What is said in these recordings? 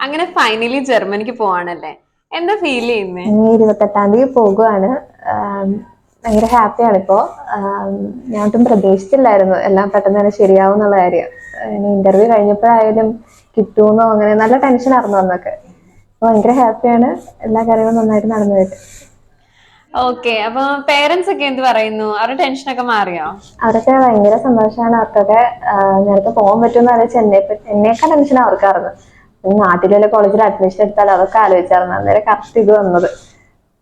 അങ്ങനെ ഫൈനലി ജർമ്മനിക്ക് പോവാണല്ലേ? എന്താ ഫീൽ ചെയ്യുന്നേ? 28-ാം തീയതി പോകുവാണ്. ഭയങ്കര ഹാപ്പിയാണ് ഇപ്പോ. ഞാൻ ഒട്ടും പ്രതീക്ഷിച്ചില്ലായിരുന്നു എല്ലാം പെട്ടെന്ന് തന്നെ ശരിയാവും എന്നുള്ള കാര്യം. ഇനി ഇന്റർവ്യൂ കഴിഞ്ഞപ്പോഴായാലും കിട്ടുമെന്നോ അങ്ങനെ നല്ല ടെൻഷനായിരുന്നു അന്നൊക്കെ. അപ്പൊ ഭയങ്കര ഹാപ്പിയാണ്, എല്ലാ കാര്യങ്ങളും നന്നായിട്ട് നടന്നു പോയിട്ട്. ഓക്കെ, അപ്പൊ പേരൻസ് ഒക്കെ എന്ത് പറയുന്നു? അവരുടെ ടെൻഷനൊക്കെ മാറിയോ? അവരൊക്കെ ഭയങ്കര സന്തോഷമാണ്. അവർക്കൊക്കെ നേരത്തെ പോകാൻ പറ്റുമെന്ന് ആലോചിച്ച് എന്നേക്കാൾ ടെൻഷൻ അവർക്കായിരുന്നു. നാട്ടിലെ കോളേജിൽ അഡ്മിഷൻ എടുത്താൽ അതൊക്കെ ആലോചിച്ചായിരുന്നു. അന്നേരം കറക്റ്റ് ഇത് വന്നത്.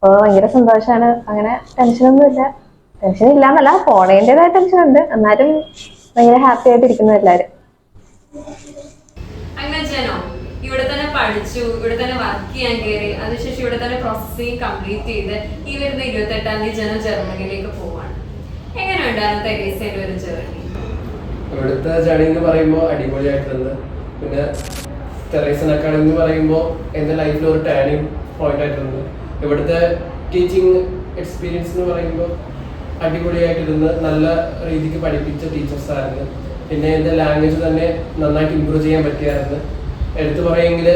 അപ്പോൾ ഭയങ്കര സന്തോഷമാണ്. അങ്ങനെ ടെൻഷനൊന്നുമില്ല. ടെൻഷൻ ഇല്ലാന്നല്ല, പോണേൻ്റെതായ ടെൻഷൻ ഉണ്ട്. എന്നാലും ഭയങ്കര ഹാപ്പി ആയിട്ട് ഇരിക്കുന്നു എല്ലാവരും. അങ്ങനെ ജനോ ഇവിടെ തന്നെ പഠിച്ചു, ഇവിടെ തന്നെ വർക്ക് ചെയ്യാൻ കയറി, അതിനുശേഷം ഇവിടെ തന്നെ പ്രോസസ്സിംഗ് കംപ്ലീറ്റ് ചെയ്ത് ഈ വരുന്ന 28-ാം തീയതി ജനോ ജർമ്മനിയിലേക്ക് പോവാണ്. എങ്ങനെയുണ്ടായിരുന്നു തെരേസയുടെ ഒരു ജേർണി? ഇവിടുത്തെ ജേർണി എന്ന് പറയുമ്പോൾ അടിപൊളിയായിട്ടുണ്ട്. പിന്നെ തെരേസൻ അക്കാഡമി എന്ന് പറയുമ്പോൾ എൻ്റെ ലൈഫിൽ ഒരു ടേണിംഗ് പോയിന്റ് ആയിട്ടുണ്ട്. ഇവിടുത്തെ ടീച്ചിങ് എക്സ്പീരിയൻസ് എന്ന് പറയുമ്പോൾ അടിപൊളിയായിട്ടിരുന്ന് നല്ല രീതിക്ക് പഠിപ്പിച്ച ടീച്ചേഴ്സായിരുന്നു. പിന്നെ എൻ്റെ ലാംഗ്വേജ് തന്നെ നന്നായിട്ട് ഇമ്പ്രൂവ് ചെയ്യാൻ പറ്റിയായിരുന്നു. എടുത്തു പറയുമെങ്കിൽ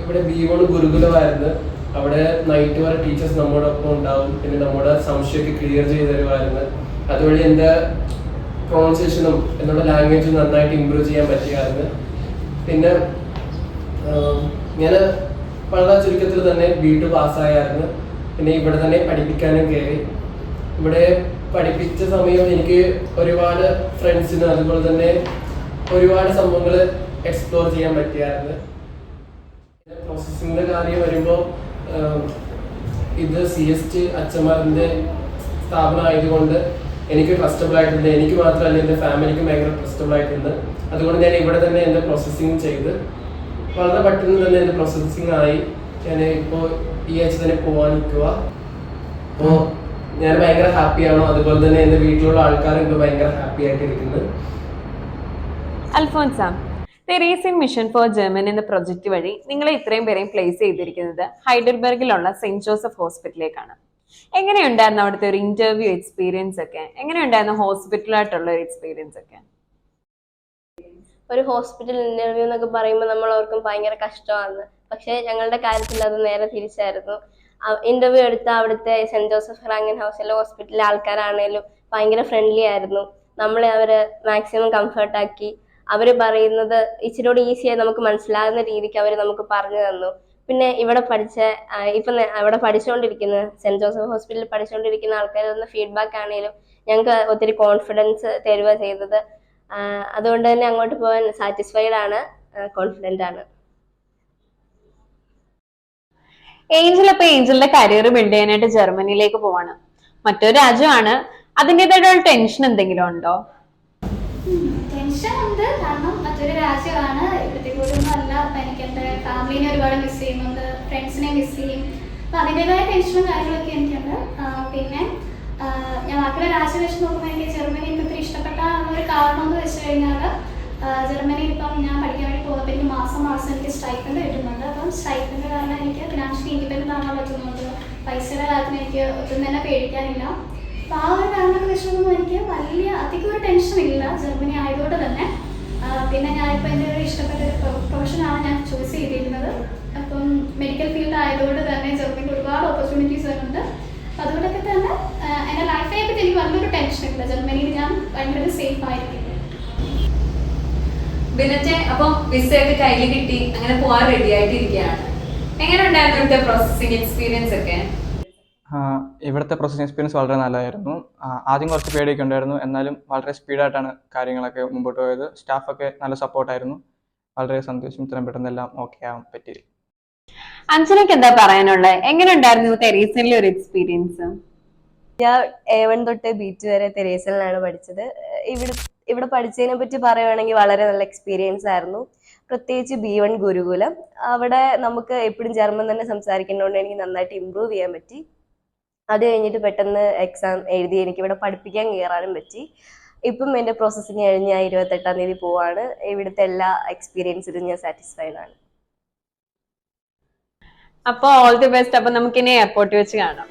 ഇവിടെ B1 ഗുരുകുലമായിരുന്നു. അവിടെ നൈറ്റ് വരെ ടീച്ചേഴ്സ് നമ്മോടൊപ്പം ഉണ്ടാവും. പിന്നെ നമ്മുടെ സംശയമൊക്കെ ക്ലിയർ ചെയ്ത് തരുമായിരുന്നു. അതുവഴി എൻ്റെ പ്രൊണൗൺസിയേഷനും എന്നോട് ലാംഗ്വേജും നന്നായിട്ട് ഇമ്പ്രൂവ് ചെയ്യാൻ പറ്റിയായിരുന്നു. പിന്നെ ഞാൻ വളരെ ചുരുക്കത്തിൽ തന്നെ B2 പാസ്സായായിരുന്നു. പിന്നെ ഇവിടെ തന്നെ പഠിപ്പിക്കാനും കയറി. ഇവിടെ പഠിപ്പിച്ച സമയം എനിക്ക് ഒരുപാട് ഫ്രണ്ട്സിനും അതുപോലെ തന്നെ ഒരുപാട് സംഭവങ്ങൾ എക്സ്പ്ലോർ ചെയ്യാൻ പറ്റിയായിരുന്നു. പ്രോസസ്സിങ്ങിൻ്റെ കാര്യം വരുമ്പോൾ ഇത് CST അച്ഛന്മാരുടെ സ്ഥാപനം ആയതുകൊണ്ട് എനിക്ക് ട്രസ്റ്റബിൾ ആയിട്ടുണ്ട്. എനിക്ക് മാത്രമല്ല എൻ്റെ ഫാമിലിക്കും ഭയങ്കര ട്രസ്റ്റബിൾ ആയിട്ടുണ്ട്. അതുകൊണ്ട് ഞാൻ ഇവിടെ തന്നെ എൻ്റെ പ്രോസസ്സിങ് ചെയ്ത് വളരെ പെട്ടെന്ന് തന്നെ എൻ്റെ പ്രോസസ്സിങ് ആയി. ഞാൻ ഇപ്പോൾ ഈ ആഴ്ച തന്നെ പോകാൻ നിൽക്കുക. അപ്പോൾ ഞാൻ ഭയങ്കര ഹാപ്പിയാണോ, അതുപോലെ തന്നെ എൻ്റെ വീട്ടിലുള്ള ആൾക്കാരും ഇപ്പോൾ ഭയങ്കര ഹാപ്പി ആയിട്ടിരിക്കുന്നത്. Alphonsa, Theresian mission for Germany എന്ന പ്രൊജക്ട് വഴി നിങ്ങളെ ഇത്രയും പേരെയും പ്ലേസ് ചെയ്തിരിക്കുന്നത് ഹൈഡൽബർഗിലുള്ള സെന്റ് ജോസഫ് ഹോസ്പിറ്റലിലേക്കാണ്. എങ്ങനെയുണ്ടായിരുന്നു അവിടുത്തെ ഒരു ഇന്റർവ്യൂ എക്സ്പീരിയൻസ് ഒക്കെ? എങ്ങനെയുണ്ടായിരുന്നു ഹോസ്പിറ്റലായിട്ടുള്ള ഒരു എക്സ്പീരിയൻസ് ഒക്കെ? ഒരു ഹോസ്പിറ്റൽ ഇന്റർവ്യൂ എന്നൊക്കെ പറയുമ്പോൾ നമ്മൾ ഓർക്കും ഭയങ്കര കഷ്ടമാണ്. പക്ഷെ ഞങ്ങളുടെ കാര്യത്തിൽ അത് നേരെ തിരിച്ചായിരുന്നു. ഇന്റർവ്യൂ എടുത്ത അവിടുത്തെ സെന്റ് ജോസഫ് ഫ്രാങ്കൻ ഹൗസിലെ ഹോസ്പിറ്റലിലെ ആൾക്കാരാണേലും ഭയങ്കര ഫ്രണ്ട്ലി ആയിരുന്നു. നമ്മളെ അവര് മാക്സിമം കംഫർട്ടാക്കി. അവര് പറയുന്നത് ഇച്ചിരി ഈസിയായി നമുക്ക് മനസ്സിലാകുന്ന രീതിക്ക് അവർ നമുക്ക് പറഞ്ഞു തന്നു. പിന്നെ ഇവിടെ ഇവിടെ പഠിച്ചുകൊണ്ടിരിക്കുന്ന സെന്റ് ജോസഫ് ഹോസ്പിറ്റലിൽ പഠിച്ചുകൊണ്ടിരിക്കുന്ന ആൾക്കാർ തന്ന ഫീഡ്ബാക്ക് ആണെങ്കിലും ഞങ്ങൾക്ക് ഒത്തിരി കോൺഫിഡൻസ് തരുക ചെയ്തത്. അതുകൊണ്ട് തന്നെ അങ്ങോട്ട് പോകാൻ സാറ്റിസ്ഫൈഡ് ആണ്, കോൺഫിഡന്റ് ആണ്. ഏഞ്ചലിന്റെ കരിയർ ബിൽഡ് ചെയ്യാനായിട്ട് ജർമ്മനിയിലേക്ക് പോവാണ്. മറ്റൊരു രാജ്യമാണ്. അതിൻ്റെതായിട്ടുള്ള ടെൻഷൻ എന്തെങ്കിലും ഉണ്ടോ? ടെൻഷൻ ഉണ്ട്, കാരണം മറ്റൊരു രാജ്യമാണ്. ഇപ്പോഴത്തെ പോലൊന്നും അല്ല. അപ്പൊ എനിക്ക് എന്റെ ഫാമിലിനെ ഒരുപാട് മിസ് ചെയ്യുന്നുണ്ട്, ഫ്രണ്ട്സിനെ മിസ് ചെയ്യും. അപ്പൊ അതിൻ്റെതായ ടെൻഷനും കാര്യങ്ങളൊക്കെ എനിക്കുണ്ട്. പിന്നെ ഞാൻ ബാക്കിയുള്ള രാജ്യം വെച്ച് നോക്കുമ്പോൾ എനിക്ക് ജർമ്മനി എനിക്ക് ഒത്തിരി ഇഷ്ടപ്പെട്ട ഒരു കാരണം എന്ന് വെച്ച് കഴിഞ്ഞാൽ, ജർമ്മനിയിൽ ഇപ്പം ഞാൻ പഠിക്കാൻ വേണ്ടി പോകുമ്പോൾ എനിക്ക് മാസം എനിക്ക് സ്റ്റൈപ്പൻഡ് കിട്ടുന്നുണ്ട്. അപ്പം സ്റ്റൈപ്പൻഡ് കാരണം എനിക്ക് ഫിനാൻഷ്യലി ഇൻഡിപെൻഡൻ്റ് ആകാൻ പറ്റുന്നുണ്ട്. പൈസയുടെ കാര്യത്തിന് എനിക്ക് ഒട്ടും തന്നെ പേടിക്കാനില്ല. അപ്പോൾ ആ ഒരു കാരണമൊക്കെ വെച്ച് നോക്കുമ്പോൾ എനിക്ക് അധികം ഒരു ടെൻഷൻ ഇല്ല ജർമ്മനി ആയതുകൊണ്ട് തന്നെ. പിന്നെ ഞാനിപ്പോൾ എൻ്റെ ഒരു ഇഷ്ടപ്പെട്ട ഒരു പ്രൊഫഷനാണ് ഞാൻ ചൂസ് ചെയ്തിരുന്നത്. അപ്പം മെഡിക്കൽ ഫീൽഡ് ആയതുകൊണ്ട് തന്നെ ജർമ്മനിയിൽ ഒരുപാട് ഓപ്പർച്യൂണിറ്റീസ് വരുന്നുണ്ട്. അതുകൊണ്ടൊക്കെ തന്നെ എൻ്റെ ലൈഫിനെ പറ്റി എനിക്ക് നല്ലൊരു ടെൻഷൻ ഇല്ല. ജർമ്മനിയിൽ ഞാൻ ഭയങ്കര സേഫ് ആയിരിക്കും. ബിനറ്റെ, അപ്പം വിസയൊക്കെ കയ്യിൽ കിട്ടി, അങ്ങനെ പോകാൻ റെഡി ആയിട്ടിരിക്കുകയാണ്. എങ്ങനെ ഉണ്ടായിരുന്നു ഇവിടുത്തെ പ്രോസസ്സിംഗ് എക്സ്പീരിയൻസ് ഒക്കെ? ഇവിടുത്തെ പ്രോസസ്സിംഗ് എക്സ്പീരിയൻസ് വളരെ നല്ലതായിരുന്നു. ആദ്യം കുറച്ച് പേടിയൊക്കെ ഉണ്ടായിരുന്നു, എന്നാലും വളരെ സ്പീഡായിട്ടാണ് കാര്യങ്ങളൊക്കെ മുമ്പോട്ട് പോയത്. സ്റ്റാഫൊക്കെ നല്ല സപ്പോർട്ടായിരുന്നു. വളരെ സന്തോഷം, ഇത്രയും പെട്ടെന്ന് എല്ലാം ഓക്കെ ആവാൻ പറ്റി. അഞ്ജനയ്ക്ക് എന്താ പറയാനുള്ളത്? എങ്ങനെ ഉണ്ടായിരുന്നു തെരേസയിലെ ഒരു എക്സ്പീരിയൻസ്? ഞാൻ A1 തൊട്ട് B2 വരെ തെരേസയിലാണ് പഠിച്ചത്. ഇവിടെ പഠിച്ചതിനെ പറ്റി പറയുകയാണെങ്കിൽ വളരെ നല്ല എക്സ്പീരിയൻസ് ആയിരുന്നു. പ്രത്യേകിച്ച് B1 ഗുരുകുലം. അവിടെ നമുക്ക് എപ്പോഴും ജർമ്മൻ തന്നെ സംസാരിക്കുന്നതുകൊണ്ട് എനിക്ക് നന്നായിട്ട് ഇമ്പ്രൂവ് ചെയ്യാൻ പറ്റി. അത് കഴിഞ്ഞിട്ട് പെട്ടെന്ന് എക്സാം എഴുതി എനിക്ക് ഇവിടെ പഠിപ്പിക്കാൻ കയറാനും പറ്റി. ഇപ്പം എൻ്റെ പ്രോസസ്സിങ് കഴിഞ്ഞ് ഞാൻ 28-ാം തീയതി പോവാണ്. ഇവിടുത്തെ എല്ലാ എക്സ്പീരിയൻസിലും ഞാൻ സാറ്റിസ്ഫൈഡ് ആണ്. അപ്പോൾ ഓൾ ദി ബെസ്റ്റ്. അപ്പൊ നമുക്കിനി എയർപോർട്ടിൽ വെച്ച് കാണാം.